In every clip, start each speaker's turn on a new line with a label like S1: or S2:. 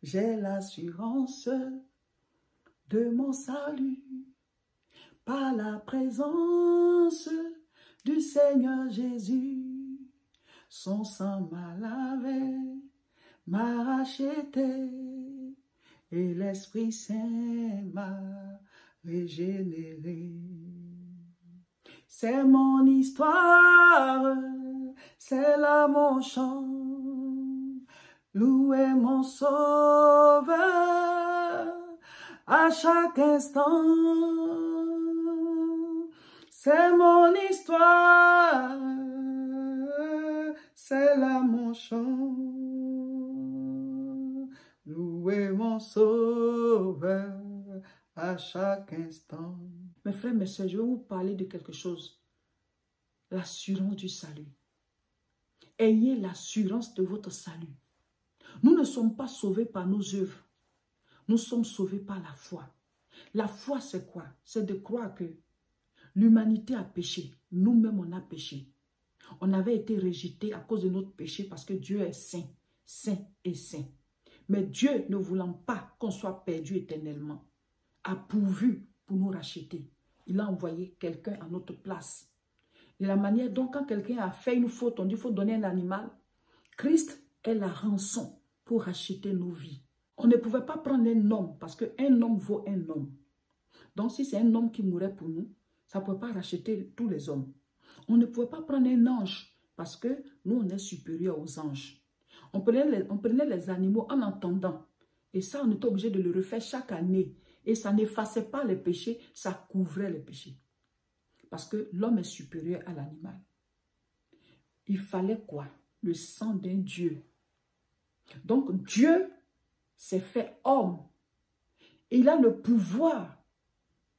S1: j'ai l'assurance de mon salut par la présence du Seigneur Jésus. Son sang m'a lavé, m'a racheté, et l'Esprit Saint m'a régénéré. C'est mon histoire, c'est là mon chant. Louez mon Sauveur à chaque instant. C'est mon histoire, c'est là mon chant. Louez mon Sauveur à chaque instant. Mes frères, mes sœurs, je vais vous parler de quelque chose. L'assurance du salut. Ayez l'assurance de votre salut. Nous ne sommes pas sauvés par nos œuvres. Nous sommes sauvés par la foi. La foi, c'est quoi? C'est de croire que l'humanité a péché. Nous-mêmes, on a péché. On avait été rejetés à cause de notre péché parce que Dieu est saint, saint et saint. Mais Dieu, ne voulant pas qu'on soit perdu éternellement, a pourvu pour nous racheter. Il a envoyé quelqu'un à notre place. Et la manière dont quand quelqu'un a fait une faute, on dit qu'il faut donner un animal. Christ est la rançon pour racheter nos vies. On ne pouvait pas prendre un homme parce qu'un homme vaut un homme. Donc si c'est un homme qui mourait pour nous, ça ne pouvait pas racheter tous les hommes. On ne pouvait pas prendre un ange parce que nous, on est supérieurs aux anges. On prenait les animaux en entendant. Et ça, on était obligé de le refaire chaque année. Et ça n'effaçait pas les péchés, ça couvrait les péchés. Parce que l'homme est supérieur à l'animal. Il fallait quoi? Le sang d'un Dieu. Donc Dieu s'est fait homme. Et il a le pouvoir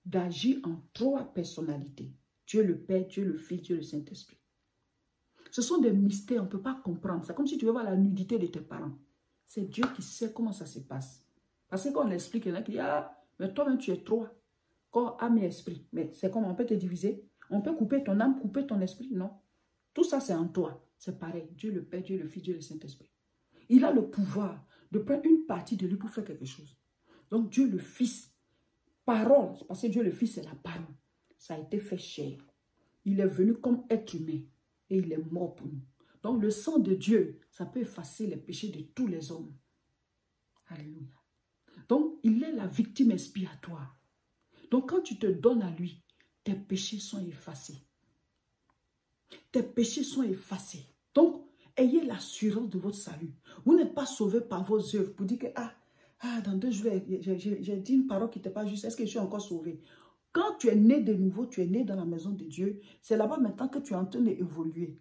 S1: d'agir en 3 personnalités. Dieu le Père, Dieu le Fils, Dieu le Saint-Esprit. Ce sont des mystères, on ne peut pas comprendre. C'est comme si tu veux voir la nudité de tes parents. C'est Dieu qui sait comment ça se passe. Parce que quand on l'explique, il y en a qui disent, ah, mais toi-même tu es 3. Corps, âme et esprit. Mais c'est comme on peut te diviser. On peut couper ton âme, couper ton esprit. Non. Tout ça c'est en toi. C'est pareil. Dieu le Père, Dieu le Fils, Dieu le Saint-Esprit. Il a le pouvoir de prendre une partie de lui pour faire quelque chose. Donc Dieu le Fils, parole, parce que Dieu le Fils c'est la parole. Ça a été fait chair. Il est venu comme être humain et il est mort pour nous. Donc le sang de Dieu, ça peut effacer les péchés de tous les hommes. Alléluia. Donc il est la victime expiatoire. Donc quand tu te donnes à lui, tes péchés sont effacés. Tes péchés sont effacés. Donc ayez l'assurance de votre salut. Vous n'êtes pas sauvé par vos œuvres pour dire que dans 2 jours, j'ai dit une parole qui n'était pas juste. Est-ce que je suis encore sauvé? Quand tu es né de nouveau, tu es né dans la maison de Dieu. C'est là-bas maintenant que tu es en train d'évoluer.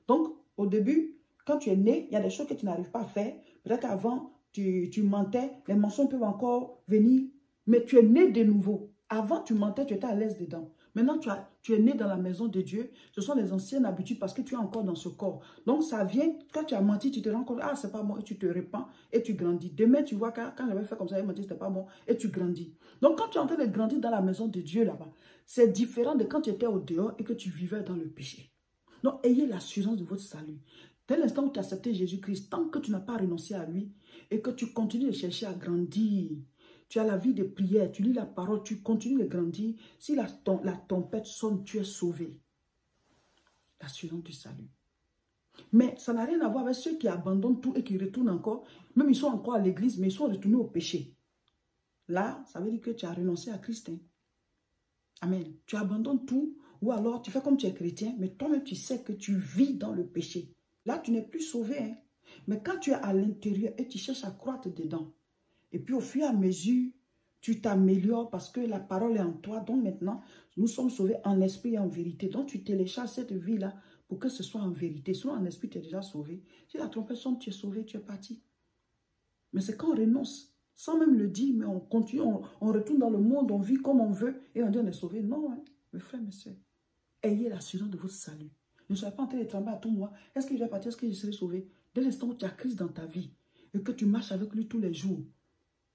S1: Donc, au début, quand tu es né, il y a des choses que tu n'arrives pas à faire. Peut-être qu'avant, tu mentais. Les mensonges peuvent encore venir. Mais tu es né de nouveau. Avant, tu mentais, tu étais à l'aise dedans. Maintenant, tu es né dans la maison de Dieu. Ce sont les anciennes habitudes parce que tu es encore dans ce corps. Donc, ça vient, quand tu as menti, tu te rends compte, c'est pas bon, et tu te répands et tu grandis. Demain, tu vois, quand j'avais fait comme ça, j'avais menti, c'était pas bon, et tu grandis. Donc, quand tu es en train de grandir dans la maison de Dieu là-bas, c'est différent de quand tu étais au dehors et que tu vivais dans le péché. Donc, ayez l'assurance de votre salut. Dès l'instant où tu as accepté Jésus-Christ, tant que tu n'as pas renoncé à lui et que tu continues de chercher à grandir, tu as la vie de prière, tu lis la parole, tu continues de grandir. Si la tempête sonne, tu es sauvé. L'assurance du salut. Mais ça n'a rien à voir avec ceux qui abandonnent tout et qui retournent encore. Même ils sont encore à l'église, mais ils sont retournés au péché. Là, ça veut dire que tu as renoncé à Christ. Hein? Amen. Tu abandonnes tout, ou alors tu fais comme tu es chrétien, mais toi-même tu sais que tu vis dans le péché. Là, tu n'es plus sauvé. Hein? Mais quand tu es à l'intérieur et tu cherches à croître dedans, et puis au fur et à mesure, tu t'améliores parce que la parole est en toi. Donc maintenant, nous sommes sauvés en esprit et en vérité. Donc tu télécharges cette vie-là pour que ce soit en vérité. Sinon en esprit, tu es déjà sauvé. Si la trompette sonne, tu es sauvé, tu es parti. Mais c'est quand on renonce, sans même le dire, mais on continue, on retourne dans le monde, on vit comme on veut et on dit on est sauvé. Non, hein, mes frères, mes soeurs, ayez l'assurance de votre salut. Ne soyez pas en train de trembler à tout moi. Est-ce que je vais partir? Est-ce que je serai sauvé? Dès l'instant où tu as Christ dans ta vie et que tu marches avec lui tous les jours,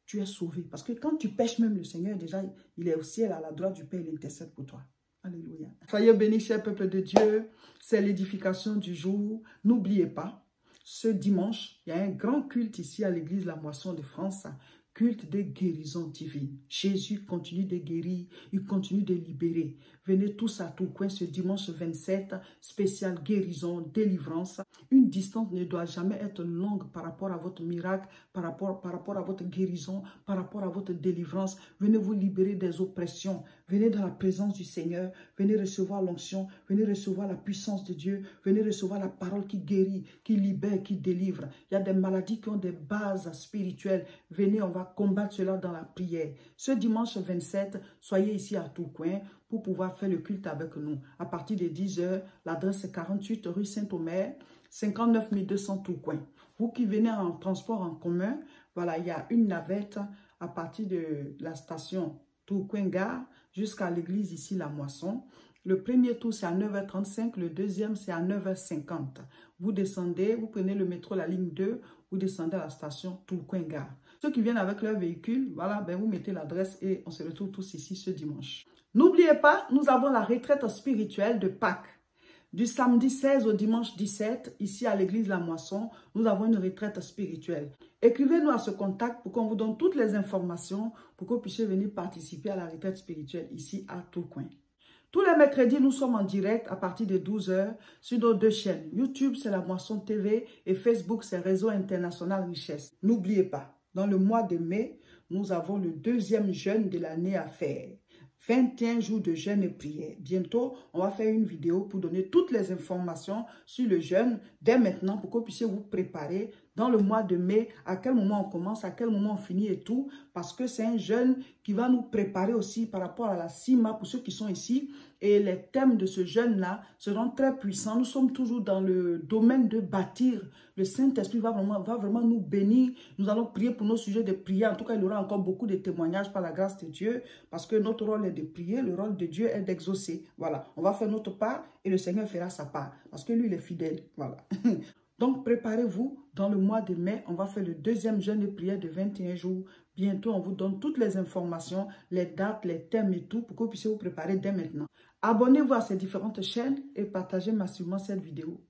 S1: tu es sauvé. Parce que quand tu pêches même le Seigneur, déjà, il est au ciel, à la droite du Père, il intercède pour toi. Alléluia. Soyez bénis, cher peuple de Dieu. C'est l'édification du jour. N'oubliez pas, ce dimanche, il y a un grand culte ici à l'église La Moisson de France. Culte de guérison divine. Jésus continue de guérir, il continue de libérer. Venez tous à Tourcoing ce dimanche 27, spécial guérison, délivrance. Une distance ne doit jamais être longue par rapport à votre miracle, par rapport à votre guérison, par rapport à votre délivrance. Venez vous libérer des oppressions. Venez dans la présence du Seigneur. Venez recevoir l'onction. Venez recevoir la puissance de Dieu. Venez recevoir la parole qui guérit, qui libère, qui délivre. Il y a des maladies qui ont des bases spirituelles. Venez, on va combattre cela dans la prière. Ce dimanche 27, soyez ici à Tourcoing pour pouvoir faire le culte avec nous. À partir de 10 h, l'adresse est 48 rue Saint-Omer, 59 200 Tourcoing. Vous qui venez en transport en commun, voilà, il y a une navette à partir de la station Tourcoing-Gare jusqu'à l'église ici La Moisson. Le premier tour, c'est à 9 h 35, le deuxième, c'est à 9 h 50. Vous descendez, vous prenez le métro, la ligne 2, vous descendez à la station Tourcoing-Gare. Ceux qui viennent avec leur véhicule, voilà, ben vous mettez l'adresse et on se retrouve tous ici ce dimanche. N'oubliez pas, nous avons la retraite spirituelle de Pâques. Du samedi 16 au dimanche 17, ici à l'église La Moisson, nous avons une retraite spirituelle. Écrivez-nous à ce contact pour qu'on vous donne toutes les informations pour que vous puissiez venir participer à la retraite spirituelle ici à Tourcoing. Tous les mercredis, nous sommes en direct à partir de 12 h sur nos deux chaînes. YouTube, c'est La Moisson TV et Facebook, c'est Réseau International Richesse. N'oubliez pas, dans le mois de mai, nous avons le deuxième jeûne de l'année à faire. 21 jours de jeûne et prière. Bientôt, on va faire une vidéo pour donner toutes les informations sur le jeûne dès maintenant pour que vous puissiez vous préparer dans le mois de mai, à quel moment on commence, à quel moment on finit et tout, parce que c'est un jeûne qui va nous préparer aussi par rapport à la CIMA pour ceux qui sont ici. Et les thèmes de ce jeûne-là seront très puissants. Nous sommes toujours dans le domaine de bâtir. Le Saint-Esprit va vraiment nous bénir. Nous allons prier pour nos sujets de prière. En tout cas, il y aura encore beaucoup de témoignages par la grâce de Dieu, parce que notre rôle est de prier, le rôle de Dieu est d'exaucer. Voilà, on va faire notre part et le Seigneur fera sa part, parce que lui, il est fidèle. Voilà. Donc, préparez-vous. Dans le mois de mai, on va faire le deuxième jeûne de prière de 21 jours. Bientôt, on vous donne toutes les informations, les dates, les thèmes et tout pour que vous puissiez vous préparer dès maintenant. Abonnez-vous à ces différentes chaînes et partagez massivement cette vidéo.